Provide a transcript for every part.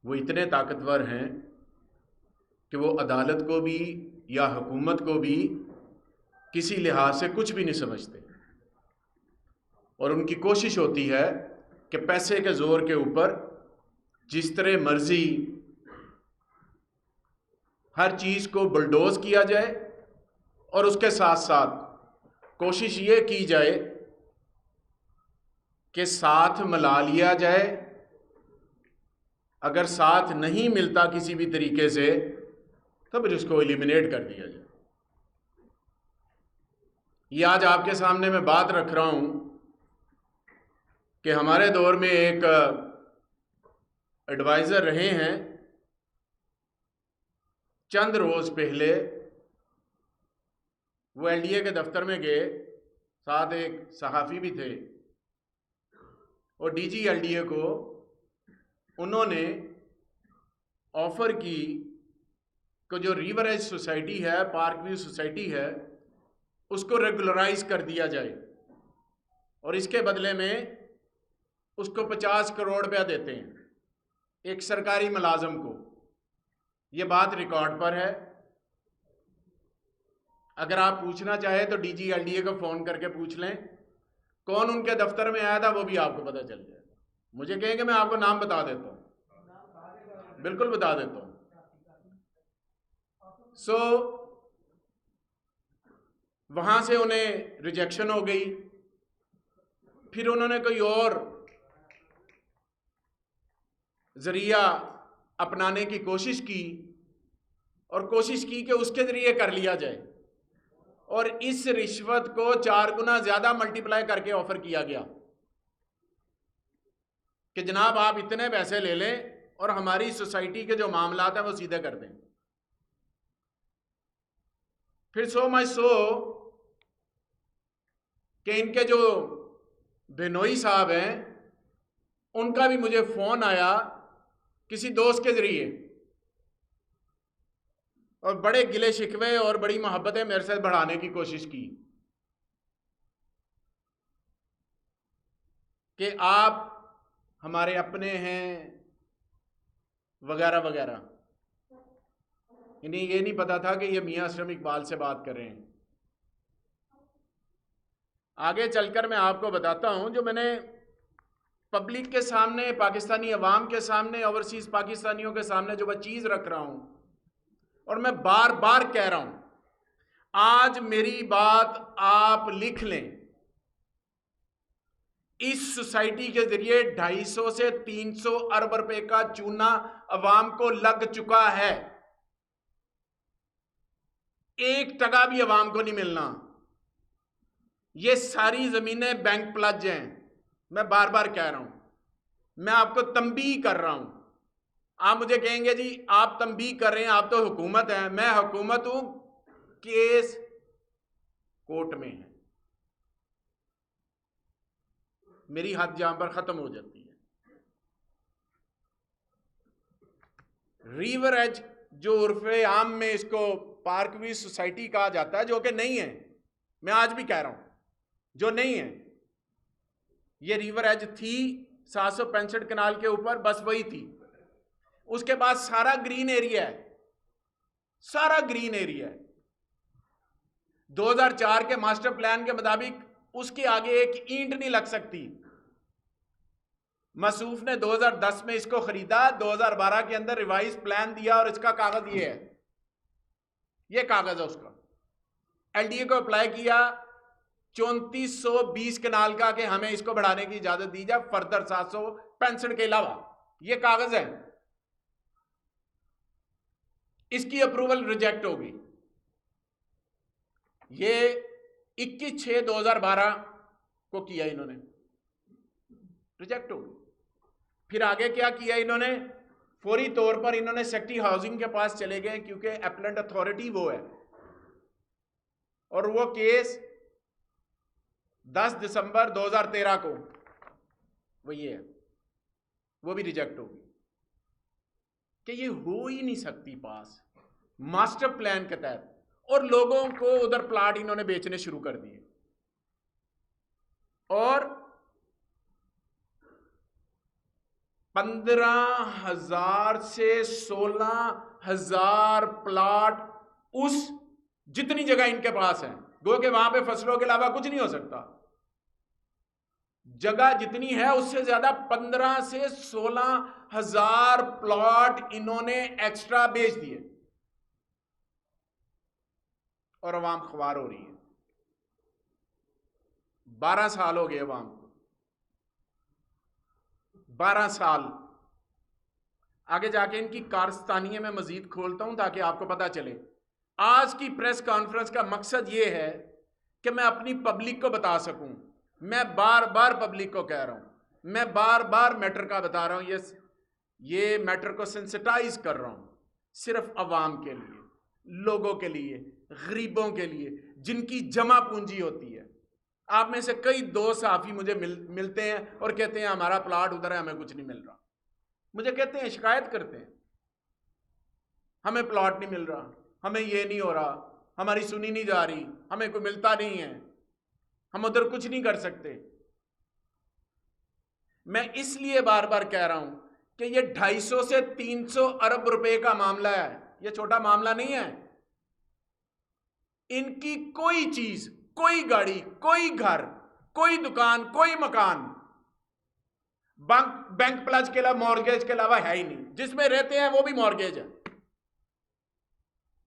वो इतने ताकतवर हैं कि वो अदालत को भी या हुकूमत को भी किसी लिहाज से कुछ भी नहीं समझते, और उनकी कोशिश होती है कि पैसे के जोर के ऊपर जिस तरह मर्जी हर चीज़ को बुलडोज किया जाए, और उसके साथ साथ कोशिश ये की जाए कि साथ मिला लिया जाए। अगर साथ नहीं मिलता किसी भी तरीके से तो फिर उसको एलिमिनेट कर दिया जाए। ये आज आपके सामने मैं बात रख रहा हूं कि हमारे दौर में एक एडवाइज़र रहे हैं, चंद रोज़ पहले वो एलडीए के दफ्तर में गए, साथ एक सहाफ़ी भी थे, और डीजी एलडीए को उन्होंने ऑफ़र की कि जो रिवर एज सोसाइटी है, पार्क व्यू सोसाइटी है, उसको रेगुलराइज कर दिया जाए, और इसके बदले में उसको 50 करोड़ रुपया देते हैं एक सरकारी मुलाजम को। ये बात रिकॉर्ड पर है। अगर आप पूछना चाहें तो डीजी एलडीए को फ़ोन करके पूछ लें, कौन उनके दफ्तर में आया था वो भी आपको पता चल जाएगा। मुझे कहेंगे मैं आपको नाम बता देता हूँ, बिल्कुल बता देता हूँ। वहाँ से उन्हें रिजेक्शन हो गई। फिर उन्होंने कोई और ज़रिया अपनाने की कोशिश की, और कोशिश की कि उसके ज़रिए कर लिया जाए, और इस रिश्वत को 4 गुना ज़्यादा मल्टीप्लाई करके ऑफ़र किया गया कि जनाब आप इतने पैसे ले लें और हमारी सोसाइटी के जो मामलात हैं वो सीधे कर दें। फिर सो मच सो कि इनके जो बेनोई साहब हैं उनका भी मुझे फ़ोन आया किसी दोस्त के ज़रिए, और बड़े गिले शिकवे और बड़ी मोहब्बतें मेरे से बढ़ाने की कोशिश की कि आप हमारे अपने हैं वगैरह वगैरह। इन्हें ये नहीं पता था कि ये मियाँ असलम इकबाल से बात कर रहे हैं। आगे चलकर मैं आपको बताता हूं, जो मैंने पब्लिक के सामने, पाकिस्तानी अवाम के सामने, ओवरसीज पाकिस्तानियों के सामने जो मैं चीज़ रख रहा हूं, और मैं बार बार कह रहा हूं, आज मेरी बात आप लिख लें। इस सोसाइटी के जरिए 250 से 300 अरब रुपए का चूना अवाम को लग चुका है। 1 टका भी अवाम को नहीं मिलना। ये सारी जमीनें बैंक प्लज हैं। मैं बार बार कह रहा हूं, मैं आपको तंबीह कर रहा हूं। आप मुझे कहेंगे जी आप तंबीह कर रहे हैं, आप तो हुकूमत हैं। मैं हुकूमत हूं, केस कोर्ट में है, मेरी हद जहां पर खत्म हो जाती है। रिवर एज जो उर्फे आम में इसको पार्क व्यू सोसाइटी कहा जाता है, जो कि नहीं है, मैं आज भी कह रहा हूं जो नहीं है। ये रिवर एज थी 765 कनाल के ऊपर, बस वही थी। उसके बाद सारा ग्रीन एरिया है, सारा ग्रीन एरिया है। 2004 के मास्टर प्लान के मुताबिक उसके आगे एक ईंट नहीं लग सकती। मसूफ ने 2010 में इसको खरीदा, 2012 के अंदर रिवाइज प्लान दिया, और इसका कागज ये है, ये कागज है उसका। एलडीए को अप्लाई किया 3420 कनाल का कि हमें इसको बढ़ाने की इजाजत दी जाए फर्दर 765 के अलावा। ये कागज है, इसकी अप्रूवल रिजेक्ट होगी। ये 21/6/2012 को किया इन्होंने, रिजेक्ट होगी। फिर आगे क्या किया इन्होंने, फौरी तौर पर इन्होंने सेक्रेटरी हाउसिंग के पास चले गए, क्योंकि एप्लेंट अथॉरिटी वो है, और वो केस 10 दिसंबर 2013 को वो ये है, वो भी रिजेक्ट होगी कि ये हो ही नहीं सकती पास मास्टर प्लान के तहत। और लोगों को उधर प्लाट इन्होंने बेचने शुरू कर दिए, और 15,000 से 16,000 प्लाट उस जितनी जगह इनके पास है, गो के वहां पे फसलों के अलावा कुछ नहीं हो सकता, जगह जितनी है उससे ज्यादा 15 से 16,000 प्लॉट इन्होंने एक्स्ट्रा बेच दिए और अवाम ख्वार हो रही है। 12 साल हो गए अवाम को, 12 साल। आगे जाके इनकी कारस्तानियां मैं मजीद खोलता हूं ताकि आपको पता चले। आज की प्रेस कॉन्फ्रेंस का मकसद यह है कि मैं अपनी पब्लिक को बता सकूं। मैं बार बार पब्लिक को कह रहा हूं, मैं बार बार मैटर का बता रहा हूं, ये मैटर को सेंसिटाइज कर रहा हूं, सिर्फ अवाम के लिए, लोगों के लिए, गरीबों के लिए, जिनकी जमा पूंजी होती है। आप में से कई दोस्त सहाफी मुझे मिलते हैं और कहते हैं हमारा प्लाट उधर है, हमें कुछ नहीं मिल रहा। मुझे कहते हैं, शिकायत करते हैं, हमें प्लॉट नहीं मिल रहा, हमें ये नहीं हो रहा, हमारी सुनी नहीं जा रही, हमें कोई मिलता नहीं है, हम उधर कुछ नहीं कर सकते। मैं इसलिए बार बार कह रहा हूं कि ये 250 से 300 अरब रुपए का मामला है, ये छोटा मामला नहीं है। इनकी कोई चीज, कोई गाड़ी, कोई घर, कोई दुकान, कोई मकान बैंक प्लस के अलावा, मॉर्गेज के अलावा है ही नहीं। जिसमें रहते हैं वो भी मॉर्गेज है।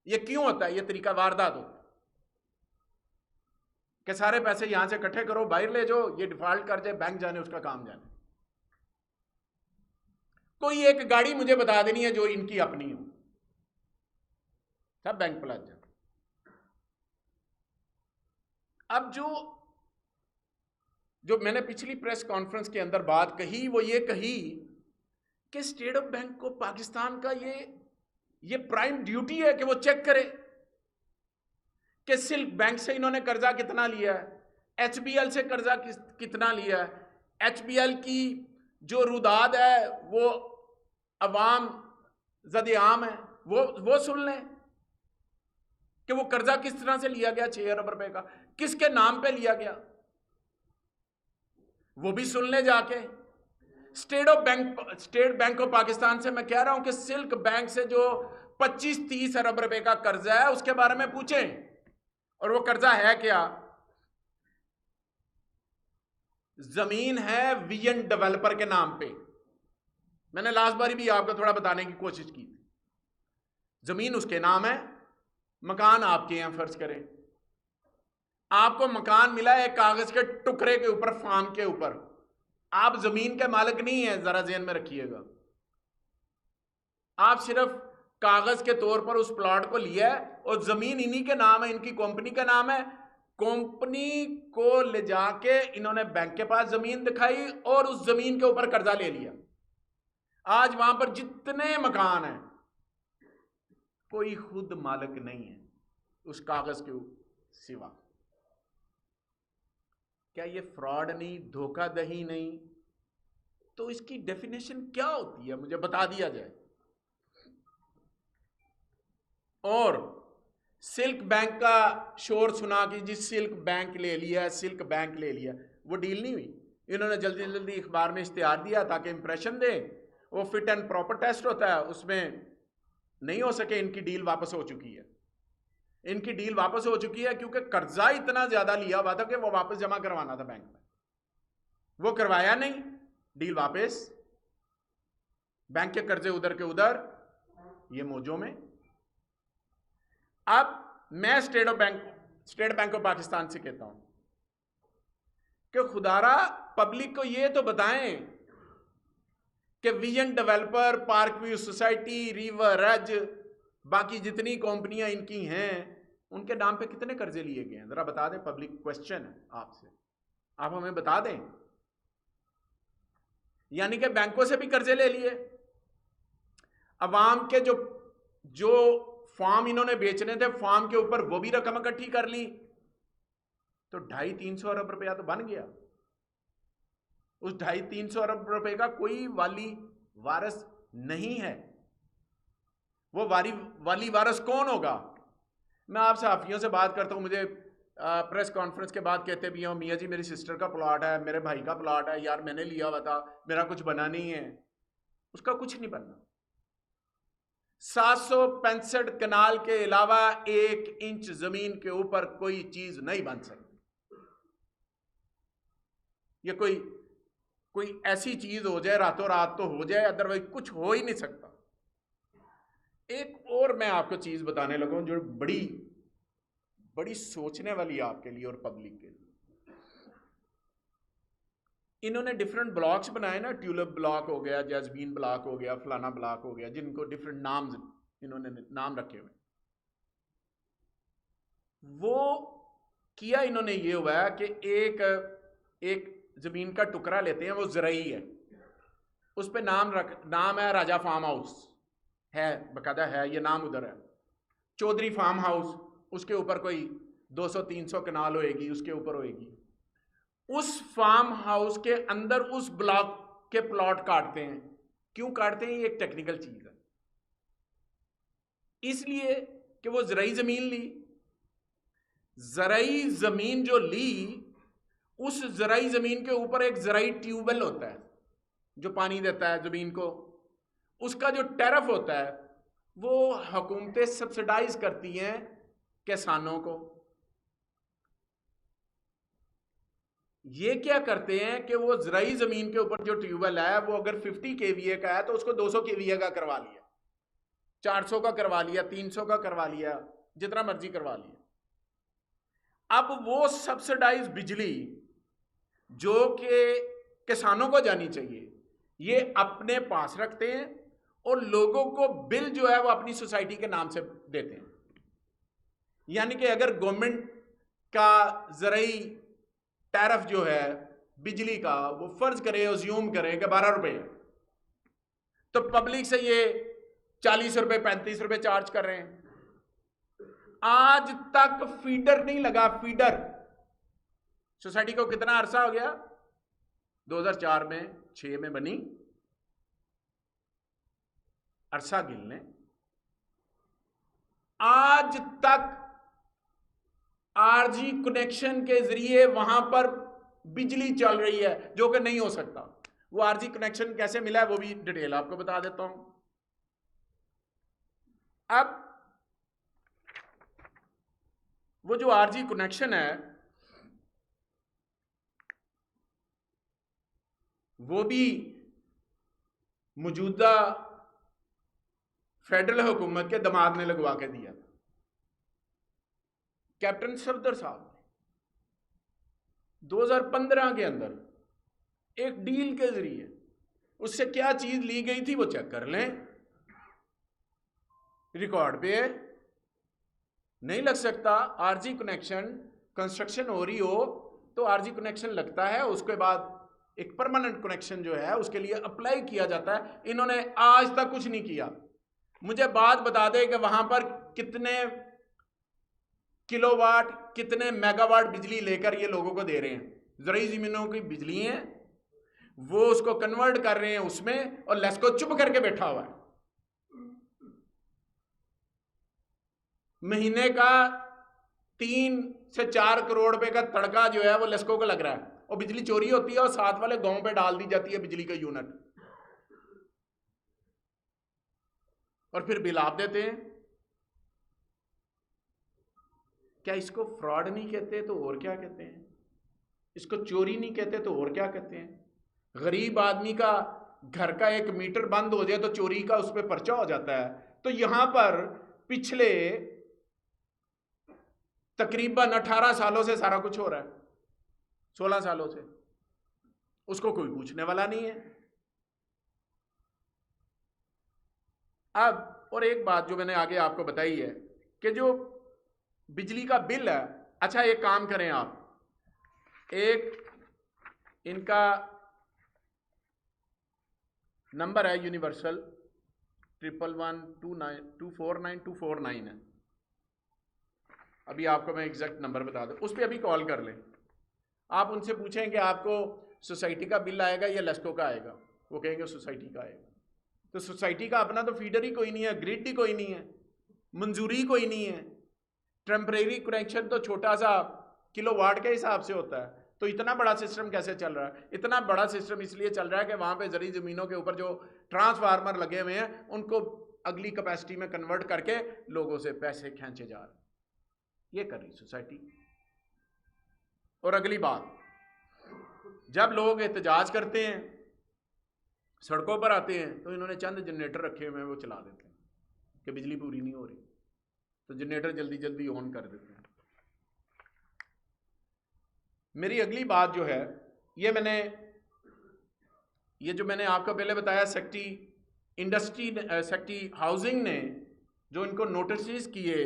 ये क्यों होता है? ये तरीका वारदात होता है कि सारे पैसे यहां से इकट्ठे करो, बाहर ले जाओ, ये डिफॉल्ट कर जाए, बैंक जाने उसका काम जाने। कोई एक गाड़ी मुझे बता देनी है जो इनकी अपनी हो, सब बैंक प्लस जाए। अब जो मैंने पिछली प्रेस कॉन्फ्रेंस के अंदर बात कही, वो ये कही कि स्टेट बैंक को पाकिस्तान का ये प्राइम ड्यूटी है कि वो चेक करे कि सिल्क बैंक से इन्होंने कर्जा कितना लिया है, एचबीएल से कर्जा कितना लिया है, एचबीएल की जो रुदाद है वो अवाम ज़द-ए-आम है, वो सुन लें कि वो कर्जा किस तरह से लिया गया, 6 अरब रुपए का, किसके नाम पे लिया गया, वो भी सुन ले जाके। स्टेट बैंक ऑफ पाकिस्तान से मैं कह रहा हूं कि सिल्क बैंक से जो 25-30 अरब रुपए का कर्जा है उसके बारे में पूछें। और वो कर्जा है क्या? जमीन है विजन डेवलपर के नाम पे। मैंने लास्ट बारी भी आपको थोड़ा बताने की कोशिश की थी। जमीन उसके नाम है, मकान आपके हैं, फर्ज करें आपको मकान मिला है कागज के टुकड़े के ऊपर, फार्म के ऊपर, आप जमीन के मालिक नहीं है, जरा ध्यान में रखिएगा। आप सिर्फ कागज के तौर पर उस प्लॉट को लिया है और जमीन इन्हीं के नाम है, इनकी कंपनी का नाम है। कंपनी को ले जाके इन्होंने बैंक के पास जमीन दिखाई और उस जमीन के ऊपर कर्जा ले लिया। आज वहां पर जितने मकान हैं, कोई खुद मालिक नहीं है उस कागज के सिवा। क्या ये फ्रॉड नहीं, धोखाधड़ी नहीं? तो इसकी डेफिनेशन क्या होती है, मुझे बता दिया जाए। और सिल्क बैंक का शोर सुना कि जी सिल्क बैंक ले लिया, सिल्क बैंक ले लिया, वो डील नहीं हुई। इन्होंने जल्दी जल्दी अखबार में इश्तिहार दिया ताकि इंप्रेशन दे। वो फिट एंड प्रॉपर टेस्ट होता है, उसमें नहीं हो सके। इनकी डील वापस हो चुकी है, इनकी डील वापस हो चुकी है क्योंकि कर्जा इतना ज्यादा लिया हुआ था कि वो वापस जमा करवाना था बैंक में, वो करवाया नहीं, डील वापस। बैंक के कर्जे उधर के उधर, ये मौजों में। अब मैं स्टेट बैंक ऑफ पाकिस्तान से कहता हूं कि खुदारा पब्लिक को ये तो बताएं कि vision developer, park view society, river edge, बाकी जितनी कंपनियां इनकी हैं उनके नाम पे कितने कर्जे लिए गए हैं, जरा बता दें। पब्लिक क्वेश्चन है आपसे, आप हमें बता दें। यानी कि बैंकों से भी कर्जे ले लिए, अवाम के जो फार्म इन्होंने बेचने थे, फार्म के ऊपर वो भी रकम इकट्ठी कर ली, तो 250-300 अरब रुपया तो बन गया। उस 250-300 अरब रुपए का कोई वाली वारस नहीं है। वो वाली वारस कौन होगा? मैं आप सहाफियों से बात करता हूं, मुझे प्रेस कॉन्फ्रेंस के बाद कहते भी हो, मियाँ जी मेरी सिस्टर का प्लॉट है, मेरे भाई का प्लॉट है, यार मैंने लिया हुआ था, मेरा कुछ बना नहीं है। उसका कुछ नहीं बनना। 765 कनाल के अलावा 1 इंच जमीन के ऊपर कोई चीज नहीं बन सकती। ये कोई ऐसी चीज हो जाए रातों रात तो हो जाए, अदरवाइज कुछ हो ही नहीं सकता। एक और मैं आपको चीज बताने लगा जो बड़ी बड़ी सोचने वाली आपके लिए और पब्लिक के लिए। इन्होंने डिफरेंट ब्लॉक्स बनाए ना, ट्यूलिप ब्लॉक हो गया, जैस्मीन ब्लॉक हो गया, फलाना ब्लॉक हो गया, जिनको डिफरेंट नाम इन्होंने नाम रखे हुए। वो किया इन्होंने ये हुआ है कि एक जमीन का टुकड़ा लेते हैं, वो ज़रई है, उस पे नाम है राजा फार्म हाउस है, बकायदा है ये नाम उधर है, चौधरी फार्म हाउस, उसके ऊपर कोई 200-300 कनाल होएगी, उसके ऊपर होएगी। उस फार्म हाउस के अंदर उस ब्लॉक के प्लॉट काटते हैं। क्यों काटते हैं? ये एक टेक्निकल चीज है। इसलिए कि वो ज़रई जमीन ली, ज़रई जमीन जो ली, उस ज़रई जमीन के ऊपर एक ज़रई ट्यूबवेल होता है जो पानी देता है जमीन को। उसका जो टैरिफ होता है वो हुकूमतें सब्सिडाइज करती हैं किसानों को। ये क्या करते हैं कि वो ज़रई जमीन के ऊपर जो ट्यूबवेल है वो अगर 50 kVA का है तो उसको 200 kVA का करवा लिया, 400 का करवा लिया, 300 का करवा लिया, जितना मर्जी करवा लिया। अब वो सब्सिडाइज बिजली जो कि किसानों को जानी चाहिए, ये अपने पास रखते हैं और लोगों को बिल जो है वो अपनी सोसाइटी के नाम से देते हैं। यानी कि अगर गवर्नमेंट का ज़रई टैरिफ जो है बिजली का, वो फर्ज करे, अज्यूम करे कि 12 रुपए है, तो पब्लिक से ये 40 रुपए 35 रुपए चार्ज कर रहे हैं। आज तक फीडर नहीं लगा। फीडर सोसाइटी को कितना अरसा हो गया? 2004 में 6 में बनी, अरसा गिल ने। आज तक आरजी कनेक्शन के जरिए वहां पर बिजली चल रही है, जो कि नहीं हो सकता। वो आरजी कनेक्शन कैसे मिला है वो भी डिटेल आपको बता देता हूं। अब वो जो आरजी कनेक्शन है वो भी मौजूदा फेडरल हुकूमत के दमाद ने लगवा के दिया था, कैप्टन सफदर साहब ने 2015 के अंदर एक डील के जरिए। उससे क्या चीज ली गई थी वो चेक कर लें, रिकॉर्ड पे है। नहीं लग सकता। आरजी कनेक्शन कंस्ट्रक्शन हो रही हो तो आरजी कनेक्शन लगता है, उसके बाद एक परमानेंट कनेक्शन जो है उसके लिए अप्लाई किया जाता है। इन्होंने आज तक कुछ नहीं किया। मुझे बात बता दे कि वहां पर कितने किलोवाट, कितने मेगावाट बिजली लेकर ये लोगों को दे रहे हैं। ज़रई ज़मीनों की बिजली है, वो उसको कन्वर्ट कर रहे हैं उसमें, और लेस्को चुप करके बैठा हुआ है। महीने का 3 से 4 करोड़ रुपए का तड़का जो है वो लेस्को को लग रहा है, और बिजली चोरी होती है और साथ वाले गांव पे डाल दी जाती है बिजली का यूनिट, और फिर बिल आप देते हैं। क्या इसको फ्रॉड नहीं कहते तो और क्या कहते हैं? इसको चोरी नहीं कहते तो और क्या कहते हैं? गरीब आदमी का घर का एक मीटर बंद हो जाए तो चोरी का उस पर पर्चा हो जाता है। तो यहां पर पिछले तकरीबन 18 सालों से सारा कुछ हो रहा है, 16 सालों से, उसको कोई पूछने वाला नहीं है। अब और एक बात जो मैंने आगे आपको बताई है कि जो बिजली का बिल है, अच्छा एक काम करें आप, एक इनका नंबर है यूनिवर्सल 111249249 है। अभी आपको मैं एग्जैक्ट नंबर बता दूं, उस पर अभी कॉल कर लें। आप उनसे पूछें कि आपको सोसाइटी का बिल आएगा या लेस्को का आएगा, वो कहेंगे सोसाइटी का आएगा। तो सोसाइटी का अपना तो फीडर ही कोई नहीं है, ग्रिड ही कोई नहीं है, मंजूरी कोई नहीं है। टेम्परेरी कनेक्शन तो छोटा सा किलोवाट के हिसाब से होता है, तो इतना बड़ा सिस्टम कैसे चल रहा है? इतना बड़ा सिस्टम इसलिए चल रहा है कि वहां पे जरी जमीनों के ऊपर जो ट्रांसफार्मर लगे हुए हैं उनको अगली कैपेसिटी में कन्वर्ट करके लोगों से पैसे खींचे जा रहे हैं। ये कर रही सोसाइटी। और अगली बात, जब लोग एहतजाज करते हैं, सड़कों पर आते हैं, तो इन्होंने चंद जनरेटर रखे हुए हैं, वो चला देते हैं कि बिजली पूरी नहीं हो रही, तो जनरेटर जल्दी जल्दी ऑन कर देते हैं। मेरी अगली बात जो है, ये जो मैंने आपको पहले बताया, सेक्रेटरी हाउसिंग ने जो इनको नोटिस किए,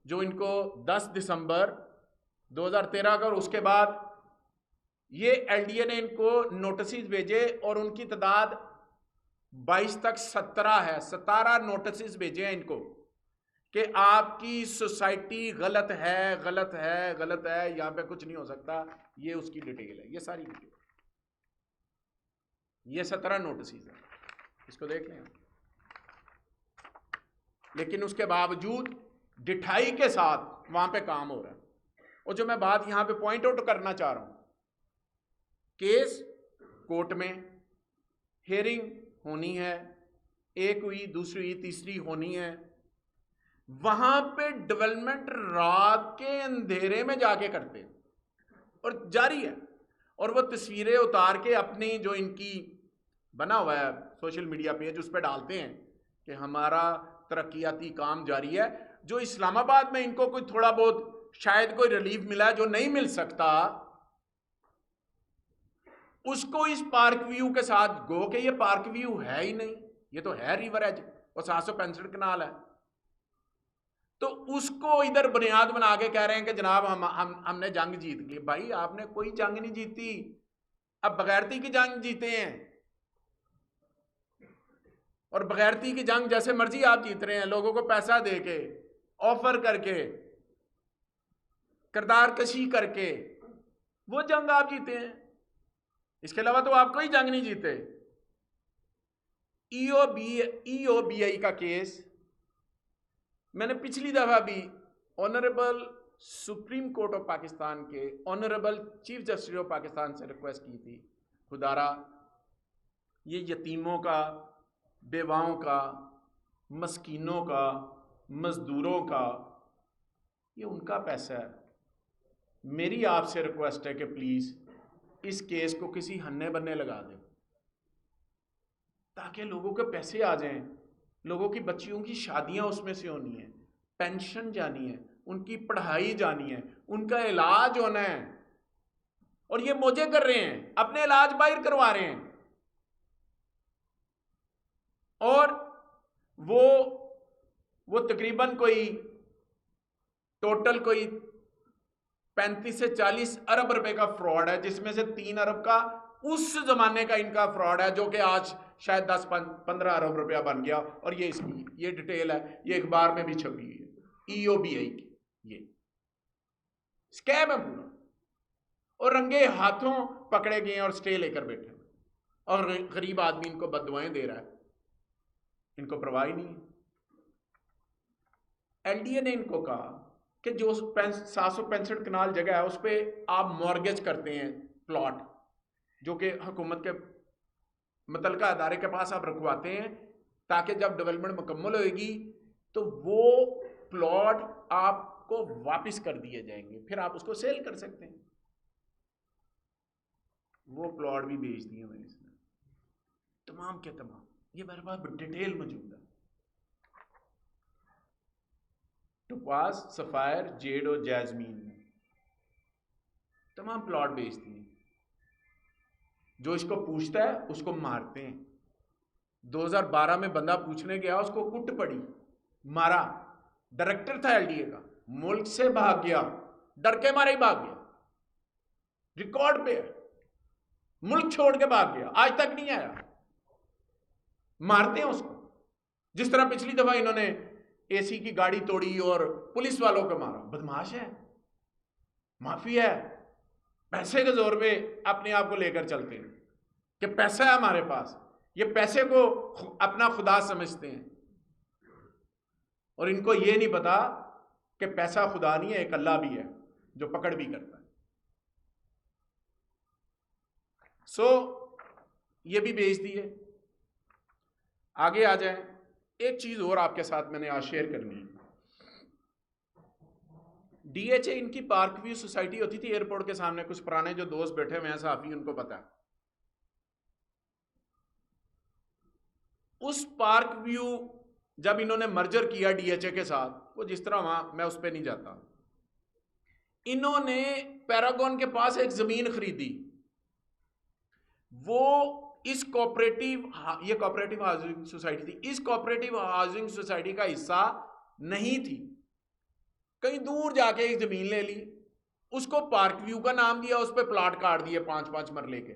जो इनको 10 दिसंबर 2013 का, और उसके बाद ये एलडीए ने इनको नोटिस भेजे और उनकी तादाद 22 तक 17 है। 17 नोटिस भेजे हैं इनको कि आपकी सोसाइटी गलत है, गलत है, गलत है, यहां पे कुछ नहीं हो सकता। ये उसकी डिटेल है, ये सारी डिटेल, ये 17 नोटिस है, इसको देख लें। लेकिन उसके बावजूद डिठाई के साथ वहां पे काम हो रहा है। और जो मैं बात यहां पे पॉइंट आउट करना चाह रहा हूं, केस कोर्ट में, हियरिंग होनी है, एक हुई, दूसरी हुई, तीसरी होनी है, वहां पे डेवलपमेंट रात के अंधेरे में जाके करते हैं और जारी है। और वो तस्वीरें उतार के अपनी जो इनकी बना हुआ है सोशल मीडिया पेज, उस पर डालते हैं कि हमारा तरक्याती काम जारी है। जो इस्लामाबाद में इनको कोई थोड़ा बहुत शायद कोई रिलीफ मिला है, जो नहीं मिल सकता, उसको इस पार्क व्यू के साथ गो के ये पार्क व्यू है ही नहीं, ये तो है रिवर एज और 765 कनाल है, तो उसको इधर बुनियाद बना के कह रहे हैं कि जनाब हमने जंग जीत ली। भाई आपने कोई जंग नहीं जीती, अब बगैरती की जंग जीते हैं। और बगैरती की जंग जैसे मर्जी आप जीत रहे हैं, लोगों को पैसा देके, ऑफर करके, किरदार कशी करके, वो जंग आप जीते हैं। इसके अलावा तो आप कोई जंग नहीं जीते। ईओबीआई का केस मैंने पिछली दफा भी honourable supreme court of Pakistan के honourable chief justice of Pakistan से रिक्वेस्ट की थी, खुदारा ये यतीमों का, बेवाओं का, मस्कीनों का, मजदूरों का, ये उनका पैसा है। मेरी आपसे रिक्वेस्ट है कि प्लीज इस केस को किसी हन्ने बन्ने लगा दें ताकि लोगों के पैसे आ जाएं, लोगों की बच्चियों की शादियां उसमें से होनी है, पेंशन जानी है, उनकी पढ़ाई जानी है, उनका इलाज होना है। और ये मौजे कर रहे हैं, अपने इलाज बाहर करवा रहे हैं। और वो तकरीबन कोई टोटल कोई 35 से 40 अरब रुपए का फ्रॉड है, जिसमें से 3 अरब का उस जमाने का इनका फ्रॉड है जो कि आज शायद 10-15 अरब रुपया बन गया। और ये इसकी ये डिटेल है, ये अखबार में भी छपी हुई है, ईओबीआई की ये स्कैम है पूरा। और रंगे हाथों पकड़े गए और स्टे लेकर बैठे, और गरीब आदमी इनको बददुआएं दे रहा है, इनको परवाह ही नहीं है। एलडीए ने इनको कहा कि जो 765 कनाल जगह है उस पर आप मॉर्गेज करते हैं प्लॉट, जो कि हुकूमत के मुतलका अदारे के पास आप रखवाते हैं, ताकि जब डेवलपमेंट मुकम्मल होगी तो वो प्लॉट आपको वापस कर दिए जाएंगे, फिर आप उसको सेल कर सकते हैं। वो प्लॉट भी बेच दिए मैंने इसमें, तमाम के तमाम, ये मेरे पास डिटेल मौजूद है। टोपाज, सफायर, जेड और जैस्मीन में तमाम प्लॉट बेच दिए। जो इसको पूछता है उसको मारते हैं। 2012 में बंदा पूछने गया, उसको कुट पड़ी, मारा। डायरेक्टर था एलडीए का, मुल्क से भाग गया, डर के मारे ही भाग गया, रिकॉर्ड पे है, मुल्क छोड़ के भाग गया, आज तक नहीं आया। मारते हैं उसको, जिस तरह पिछली दफा इन्होंने एसी की गाड़ी तोड़ी और पुलिस वालों को मारा। बदमाश है, माफिया है, पैसे के जोर पे अपने आप को लेकर चलते हैं कि पैसा है हमारे पास, ये पैसे को अपना खुदा समझते हैं। और इनको ये नहीं पता कि पैसा खुदा नहीं है, एक अल्लाह भी है जो पकड़ भी करता है। सो ये भी बेच दिए। आगे आ जाए, एक चीज और आपके साथ मैंने आज शेयर करनी है। डीएचए इनकी पार्क व्यू सोसाइटी होती थी एयरपोर्ट के सामने। कुछ पुराने जो दोस्त बैठे हुए हैं साफी, उनको पता है। उस पार्क व्यू जब इन्होंने मर्जर किया डीएचए के साथ, वो जिस तरह वहां, मैं उस पर नहीं जाता, इन्होंने पैरागॉन के पास एक जमीन खरीदी। वो इस कोऑपरेटिव, ये कोऑपरेटिव हाउसिंग सोसाइटी थी, इस कोऑपरेटिव हाउसिंग सोसाइटी का हिस्सा नहीं थी। कहीं दूर जाके एक जमीन ले ली, उसको पार्क व्यू का नाम दिया, उस पर प्लाट काट दिए 5-5 मरले के।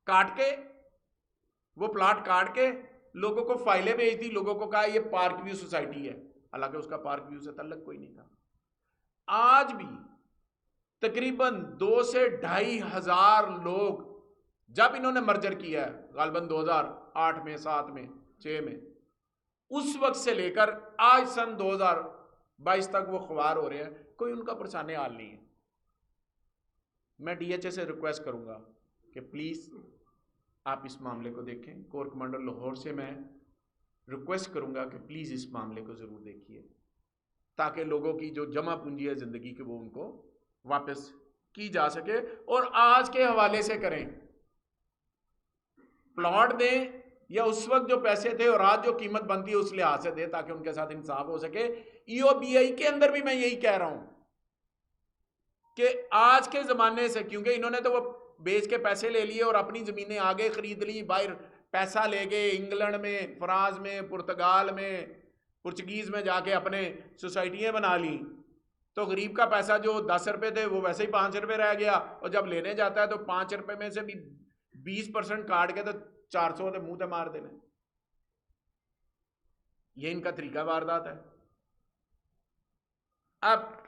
काट के वो प्लाट काट के लोगों को फाइलें भेज दी, लोगों को कहा ये पार्क व्यू सोसाइटी है, हालांकि उसका पार्क व्यू से ताल्लुक कोई नहीं था। आज भी तकरीबन 2 से 2.5 हजार लोग, जब इन्होंने मर्जर किया है गालबन 2008 में, 7 में, 6 में, उस वक्त से लेकर आज सन 2022 तक वो ख्वार हो रहे हैं, कोई उनका परेशानी हाल नहीं है। मैं डीएचए से रिक्वेस्ट करूंगा कि प्लीज आप इस मामले को देखें। कोर कमांडर लाहौर से मैं रिक्वेस्ट करूंगा कि प्लीज इस मामले को जरूर देखिए, ताकि लोगों की जो जमा पूंजी है जिंदगी की, वो उनको वापस की जा सके। और आज के हवाले से करें, प्लॉट दें, या उस वक्त जो पैसे थे और आज जो कीमत बनती है उस लिहाज से दे, ताकि उनके साथ इंसाफ हो सके। ईओबीआई के अंदर भी मैं यही कह रहा हूं कि आज के जमाने से, क्योंकि इन्होंने तो वो बेच के पैसे ले लिए और अपनी जमीनें आगे खरीद ली, बाहर पैसा ले गए, इंग्लैंड में, फ्रांस में, पुर्तगाल में, पुर्तगीज में जाके अपने सोसाइटियां बना ली। तो गरीब का पैसा जो 10 रुपए थे वो वैसे ही 5 रुपए रह गया, और जब लेने जाता है तो 5 रुपए में से भी 20% काट के तो 400 के मुंह पे मार देने। ये इनका तरीका वारदात है। अब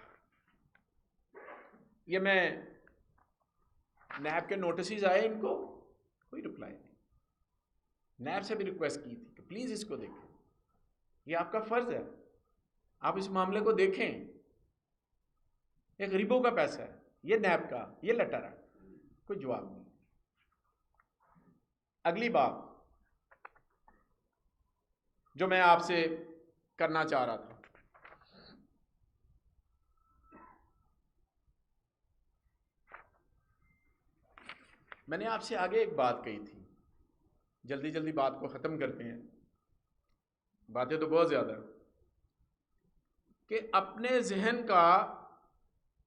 ये मैं नैब के नोटिस आए, इनको कोई रिप्लाई नहीं। नैब से भी रिक्वेस्ट की थी कि प्लीज इसको देखें, ये आपका फर्ज है, आप इस मामले को देखें। ये गरीबों का पैसा है, ये नैब का ये लेटर है, कोई जवाब नहीं। अगली बात जो मैं आपसे करना चाह रहा था, मैंने आपसे आगे एक बात कही थी, जल्दी जल्दी बात को खत्म करते हैं, बातें तो बहुत ज्यादा, कि अपने जहन का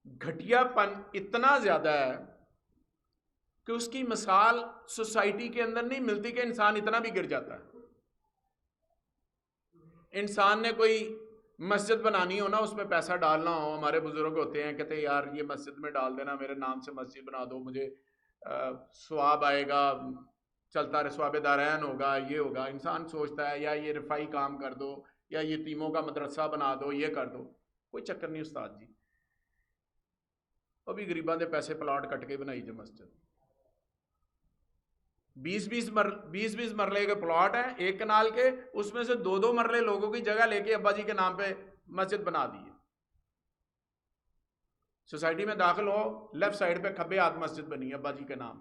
घटियापन इतना ज्यादा है कि उसकी मिसाल सोसाइटी के अंदर नहीं मिलती, कि इंसान इतना भी गिर जाता है। इंसान ने कोई मस्जिद बनानी हो ना, उसमें पैसा डालना हो, हमारे बुजुर्ग होते हैं कहते हैं यार ये मस्जिद में डाल देना, मेरे नाम से मस्जिद बना दो, मुझे स्वाब आएगा, चलता रहे, स्वाब दारैन होगा, ये होगा। इंसान सोचता है या ये रिफाई काम कर दो, या यतीमों का मदरसा बना दो, ये कर दो। कोई चक्कर नहीं उस्ताद जी, अभी गरीबां दे पैसे प्लाट कट के बनाई जो मस्जिद। 20-20 मरले के प्लॉट हैं एक कनाल के, उसमें से 2-2 मरले लोगों की जगह लेके अब्बा जी के नाम पे मस्जिद बना दी है। सोसाइटी में दाखिल हो, लेफ्ट साइड पे खब्बे हाथ मस्जिद बनी है अब्बा जी के नाम,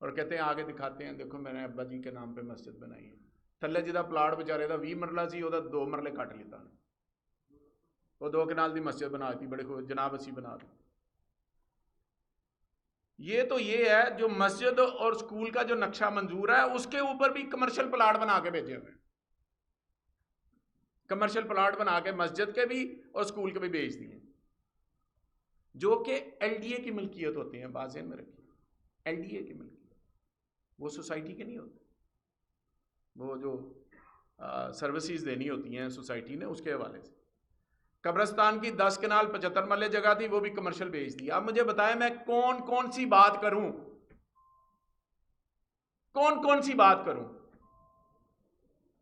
और कहते हैं आगे दिखाते हैं देखो मैंने अब्बा जी के नाम पे मस्जिद बनाई है। थल्ले जिदा प्लाट बेचारे का 20 मरला सी, 2 मरले कट लिता, वो 2 कनाल की मस्जिद बना दी, बड़े जनाब असी बना दी। ये तो ये है जो मस्जिद और स्कूल का जो नक्शा मंजूर है, उसके ऊपर भी कमर्शियल प्लाट बना के भेजे हुए, कमर्शियल प्लाट बना के मस्जिद के भी और स्कूल के भी बेच दिए, जो कि एलडीए की मिल्कियत होती है। बाज़ेन में रखिए, एलडीए की मिल्कियत, वो सोसाइटी के नहीं होते। वो जो सर्विसेज देनी होती हैं सोसाइटी ने, उसके हवाले से। कब्रिस्तान की 10 कनाल 75 मरले जगह थी, वो भी कमर्शियल बेच दी। अब मुझे बताएं मैं कौन कौन सी बात करूं, कौन कौन सी बात करूं,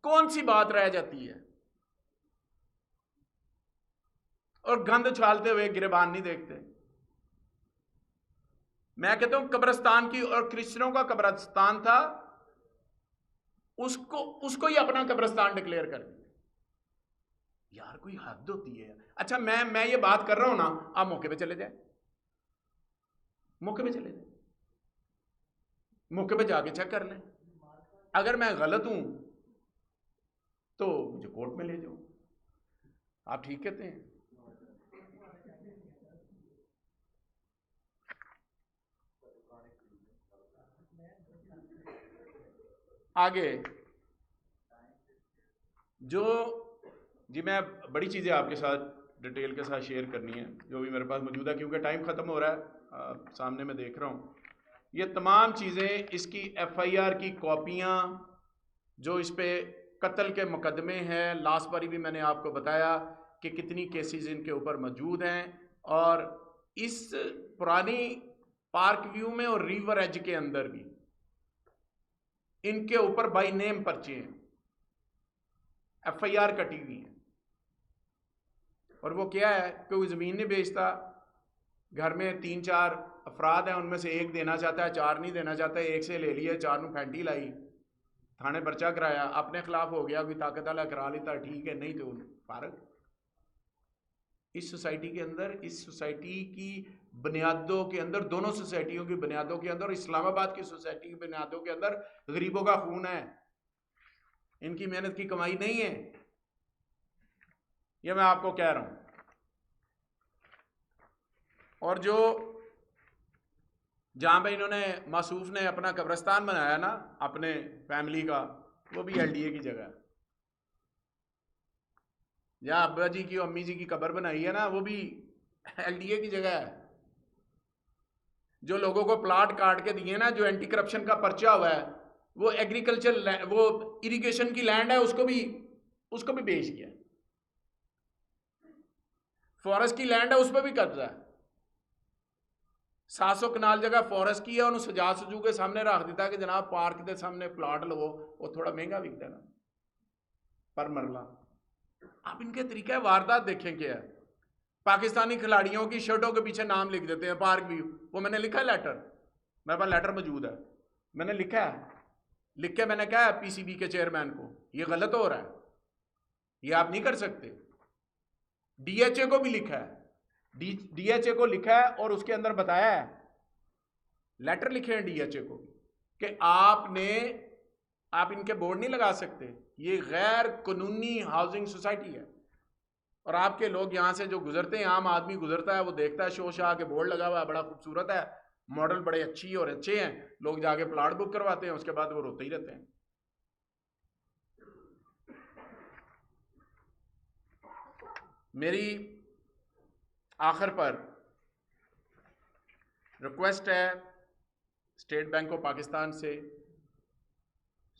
कौन सी बात रह जाती है? और गंद उछालते हुए गिरबान नहीं देखते। मैं कहता हूं कब्रिस्तान की, और क्रिश्चियनों का कब्रिस्तान था, उसको ही अपना कब्रिस्तान डिक्लेयर कर दिया। यार कोई हद होती है। अच्छा मैं ये बात कर रहा हूं ना, आप मौके पे चले जाए, मौके पे चले जाए। मौके पे जाके चेक कर लें। अगर मैं गलत हूं तो मुझे कोर्ट में ले जाओ। आप ठीक कहते हैं। आगे जो जी मैं बड़ी चीज़ें आपके साथ डिटेल के साथ शेयर करनी है जो भी मेरे पास मौजूद है, क्योंकि टाइम ख़त्म हो रहा है। सामने मैं देख रहा हूँ ये तमाम चीज़ें, इसकी FIR की कॉपियाँ, जो इस पे कत्ल के मुकदमे हैं, लास्ट बारी भी मैंने आपको बताया कि कितनी केसेस इनके ऊपर मौजूद हैं, और इस पुरानी पार्क व्यू में और रिवर एज के अंदर भी इनके ऊपर बाई नेम पर्चे हैं, FIR कटी हुई है। और वो क्या है, कोई ज़मीन नहीं बेचता, घर में 3-4 अफराद हैं, उनमें से एक देना चाहता है, 4 नहीं देना चाहता, एक से ले लिया, 4 ਨੂੰ फैंटी लाई, थाने पर्चा कराया, अपने खिलाफ हो गया, कोई ताकत वाला करा लेता, ठीक है, नहीं तो फारग। इस सोसाइटी के अंदर, इस सोसाइटी की बुनियादों के अंदर, दोनों सोसाइटियों की बुनियादों के अंदर, इस्लामाबाद की सोसाइटी की बुनियादों के अंदर गरीबों का खून है, इनकी मेहनत की कमाई नहीं है। ये मैं आपको कह रहा हूं। और जो जहां पे इन्होंने मासूफ ने अपना कब्रिस्तान बनाया ना अपने फैमिली का, वो भी LDA की जगह है। जहां अब्बा जी की अम्मी जी की कब्र बनाई है ना, वो भी LDA की जगह है। जो लोगों को प्लाट काट के दिए ना, जो एंटी करप्शन का पर्चा हुआ है, वो एग्रीकल्चर, वो इरिगेशन की लैंड है, उसको भी बेच दिया। फॉरेस्ट की लैंड है, उस पर भी कब्जा है। 700 कनाल जगह फॉरेस्ट की है, उन्होंने सजा सजू के सामने रख दिता कि जनाब पार्क के सामने प्लाट लो, वो थोड़ा महंगा बिकता है ना पर मरला। आप इनके तरीका वारदात देखें क्या है। पाकिस्तानी खिलाड़ियों की शर्टों के पीछे नाम लिख देते हैं, पार्क व्यू। वो मैंने लिखा है लेटर, मेरे पास लेटर मौजूद है, मैंने लिखा है, लिख के मैंने कहा है PCB के चेयरमैन को, ये गलत हो रहा है, ये आप नहीं कर सकते। DHA को भी लिखा है, DHA को लिखा है, और उसके अंदर बताया है, लेटर लिखे हैं DHA को कि आप इनके बोर्ड नहीं लगा सकते, ये गैर कानूनी हाउसिंग सोसाइटी है। और आपके लोग यहाँ से जो गुजरते हैं, आम आदमी गुजरता है, वो देखता है शो शाह के बोर्ड लगा हुआ है, बड़ा खूबसूरत है, मॉडल बड़े अच्छी और अच्छे हैं, लोग जाके प्लाट बुक करवाते हैं, उसके बाद वो रोते ही रहते हैं। मेरी आखिर पर रिक्वेस्ट है स्टेट बैंक ऑफ पाकिस्तान से,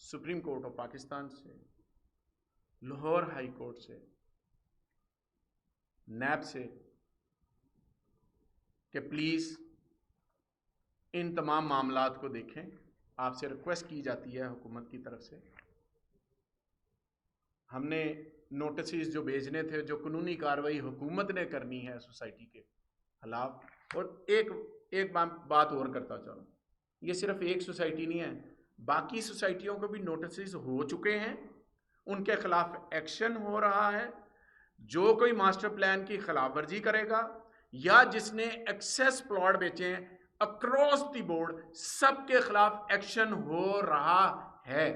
सुप्रीम कोर्ट ऑफ पाकिस्तान से, लाहौर हाई कोर्ट से, NAB से, कि प्लीज़ इन तमाम मामलात को देखें। आपसे रिक्वेस्ट की जाती है हुकूमत की तरफ से। हमने नोटिस जो भेजने थे, जो कानूनी कार्रवाई हुकूमत ने करनी है सोसाइटी के खिलाफ। और एक बात और करता चलो, ये सिर्फ एक सोसाइटी नहीं है, बाकी सोसाइटियों को भी नोटिस हो चुके हैं, उनके खिलाफ एक्शन हो रहा है। जो कोई मास्टर प्लान की खिलाफ वर्जी करेगा या जिसने एक्सेस प्लॉट बेचे हैं, अक्रॉस द बोर्ड सबके खिलाफ एक्शन हो रहा है।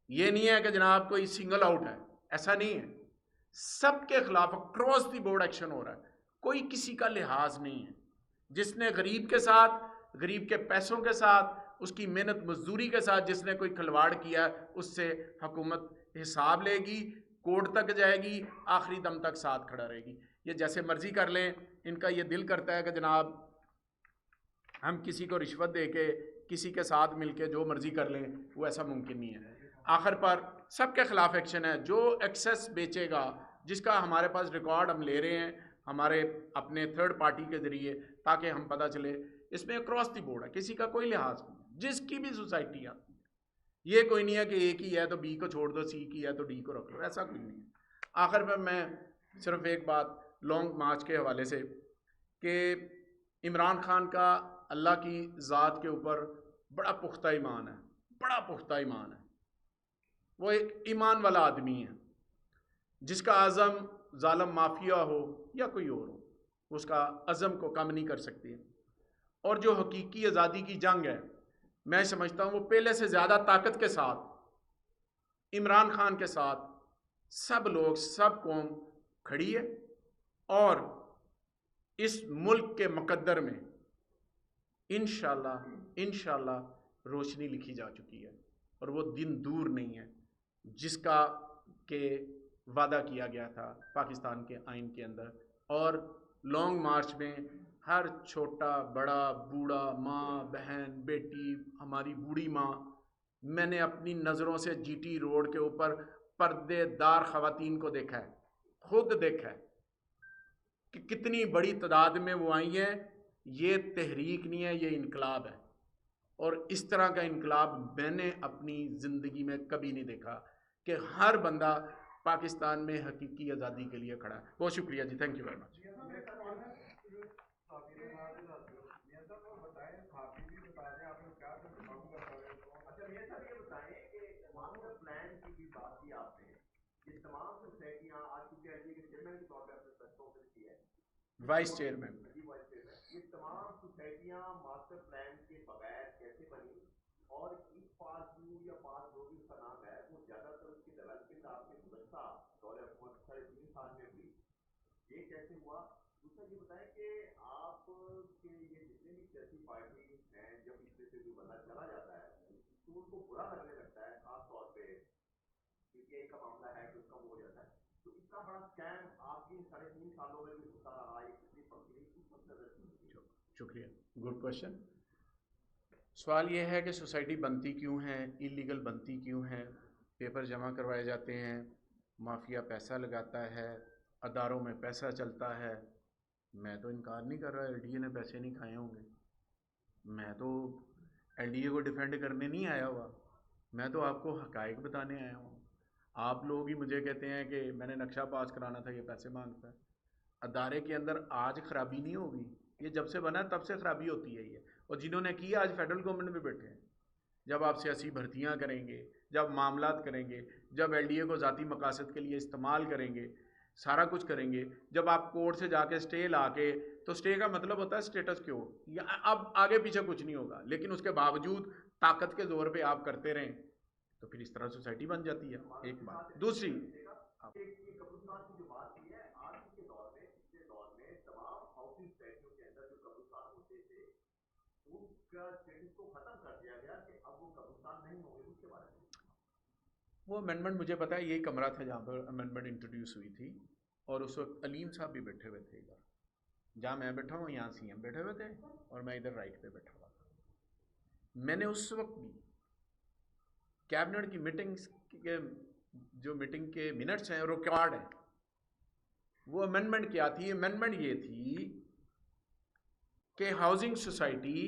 ये नहीं है कि जनाब कोई सिंगल आउट है, ऐसा नहीं है, सबके खिलाफ अक्रॉस द बोर्ड एक्शन हो रहा है। कोई किसी का लिहाज नहीं है। जिसने गरीब के साथ, गरीब के पैसों के साथ, उसकी मेहनत मजदूरी के साथ जिसने कोई खिलवाड़ किया, उससे हुकूमत हिसाब लेगी, कोर्ट तक जाएगी, आखिरी दम तक साथ खड़ा रहेगी। ये जैसे मर्जी कर लें, इनका ये दिल करता है कि जनाब हम किसी को रिश्वत दे के किसी के साथ मिलके जो मर्जी कर लें, वो ऐसा मुमकिन नहीं है। आखिर पर सबके खिलाफ एक्शन है। जो एक्सेस बेचेगा, जिसका हमारे पास रिकॉर्ड हम ले रहे हैं हमारे अपने थर्ड पार्टी के ज़रिए, ताकि हम पता चले इसमें अक्रॉस द बोर्ड है, किसी का कोई लिहाज नहीं, जिसकी भी सोसाइटी आती है। ये कोई नहीं है कि एक ही है तो B को छोड़ दो, C की है तो D को रख लो, ऐसा कोई नहीं है। आखिर पर मैं सिर्फ एक बात लॉन्ग मार्च के हवाले से, कि इमरान खान का अल्लाह की ज़ात के ऊपर बड़ा पुख्ता ईमान है, बड़ा पुख्ता ईमान है। वो एक ईमान वाला आदमी है, जिसका आज़म जालिम माफिया हो या कोई और हो, उसका अज़म को कम नहीं कर सकती है। और जो हकीकी आज़ादी की जंग है, मैं समझता हूँ वो पहले से ज़्यादा ताकत के साथ, इमरान खान के साथ सब लोग, सब कौम खड़ी है। और इस मुल्क के मुकद्दर में इंशाल्लाह रोशनी लिखी जा चुकी है, और वो दिन दूर नहीं है जिसका के वादा किया गया था पाकिस्तान के आइन के अंदर। और लॉन्ग मार्च में हर छोटा बड़ा, बूढ़ा, माँ बहन, बेटी, हमारी बूढ़ी माँ, मैंने अपनी नज़रों से जीटी रोड के ऊपर पर्देदार ख़वातीन को देखा है, खुद देखा है कि कितनी बड़ी तादाद में वो आई हैं। ये तहरीक नहीं है, ये इनकलाब है। और इस तरह का इनकलाब मैंने अपनी ज़िंदगी में कभी नहीं देखा कि हर बंदा पाकिस्तान में हकीकी आज़ादी के लिए खड़ा है। बहुत शुक्रिया जी, thank you very much. Vice chairman शुक्रिया, गुड क्वेश्चन। सवाल ये है कि सोसाइटी बनती क्यों है, इलीगल बनती क्यों है, पेपर जमा करवाए जाते हैं, माफिया पैसा लगाता है, अदारों में पैसा चलता है। मैं तो इनकार नहीं कर रहा एलडीए ने पैसे नहीं खाए होंगे, मैं तो एलडीए को डिफेंड करने नहीं आया हुआ, मैं तो आपको हकायक बताने आया हूँ। आप लोग ही मुझे कहते हैं कि मैंने नक्शा पास कराना था, ये पैसे मांगता है। अदारे के अंदर आज खराबी नहीं होगी, ये जब से बना तब से खराबी होती है ये। और जिन्होंने किया आज फेडरल गवर्नमेंट में बैठे हैं। जब आप सियासी भर्तियाँ करेंगे, जब मामलात करेंगे, जब एलडीए को ज़ाती मकासद के लिए इस्तेमाल करेंगे, सारा कुछ करेंगे, जब आप कोर्ट से जाके स्टे लाके, तो स्टे का मतलब होता है स्टेटस क्यों, या अब आगे पीछे कुछ नहीं होगा, लेकिन उसके बावजूद ताकत के जोर पे आप करते रहें, तो फिर इस तरह सोसाइटी बन जाती है। एक बात। दूसरी, वो अमेंडमेंट मुझे पता है, यही कमरा था जहाँ पर अमेंडमेंट इंट्रोड्यूस हुई थी, और उस वक्त अलीम साहब भी बैठे हुए थे इधर, जहाँ मैं बैठा हूँ यहाँ सीएम बैठे हुए थे, और मैं इधर राइट पे बैठा हुआ था। मैंने उस वक्त भी कैबिनेट की मीटिंग्स के, जो मीटिंग के मिनट्स हैं, रिकॉर्ड हैं, वो अमेंडमेंट क्या थी? अमेंडमेंट ये थी कि हाउसिंग सोसाइटी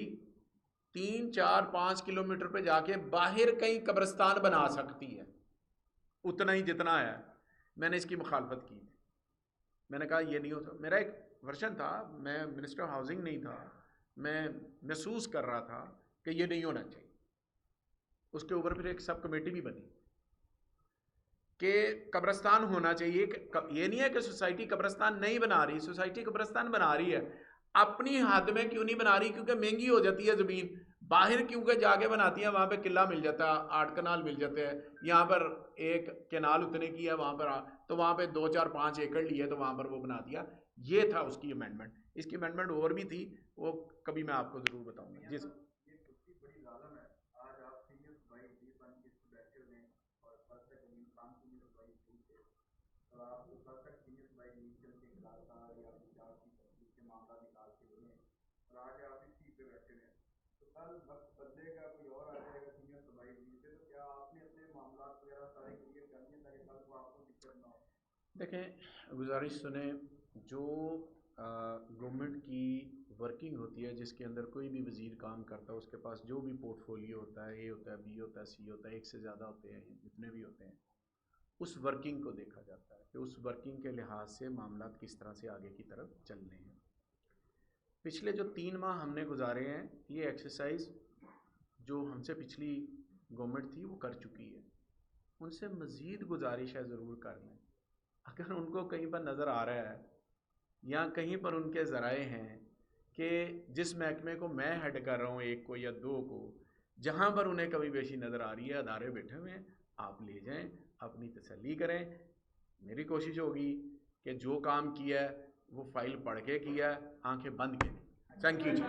3, 4, 5 किलोमीटर पे जाके बाहर कहीं कब्रिस्तान बना सकती है, उतना ही जितना है। मैंने इसकी मुखालफत की थी, मैंने कहा ये नहीं होता। मेरा एक वर्शन था, मैं मिनिस्टर ऑफ हाउसिंग नहीं था, मैं महसूस कर रहा था कि ये नहीं होना चाहिए। उसके ऊपर फिर एक सब कमेटी भी बनी कि कब्रिस्तान होना चाहिए। ये नहीं है कि सोसाइटी कब्रिस्तान नहीं बना रही, सोसाइटी कब्रिस्तान बना रही है, अपनी हद में क्यों नहीं बना रही? क्योंकि महंगी हो जाती है ज़मीन। बाहर क्योंकि जाके बनाती है, वहाँ पे किला मिल जाता है, 8 कनाल मिल जाते हैं, यहाँ पर एक कैनाल उतने की है, वहाँ पर तो वहाँ पे 2, 4, 5 एकड़ लिए तो वहाँ पर वो बना दिया। ये था उसकी अमेंडमेंट। इसकी अमेंडमेंट और भी थी, वो कभी मैं आपको ज़रूर बताऊँगा। जी सर। देखें, गुजारिश सुने, जो गवर्नमेंट की वर्किंग होती है, जिसके अंदर कोई भी वज़ीर काम करता है, उसके पास जो भी पोर्टफोलियो होता है, ए होता है, बी होता है, सी होता है, एक से ज़्यादा होते हैं, जितने भी होते हैं, उस वर्किंग को देखा जाता है कि उस वर्किंग के लिहाज से मामला किस तरह से आगे की तरफ चलने हैं। पिछले जो 3 माह हमने गुजारे हैं, ये एक्सरसाइज जो हमसे पिछली गवर्नमेंट थी वो कर चुकी है। उनसे मज़ीद गुजारिश है ज़रूर कर लें। अगर उनको कहीं पर नज़र आ रहा है या कहीं पर उनके ज़राए हैं कि जिस महकमे को मैं हेड कर रहा हूँ, एक को या दो को, जहाँ पर उन्हें कमी बेशी नज़र आ रही है, अदारे बैठे हुए हैं, आप ले जाएं, अपनी तसल्ली करें। मेरी कोशिश होगी कि जो काम किया है वो फाइल पढ़ के किया है, आंखें बंद के। Thank you ji.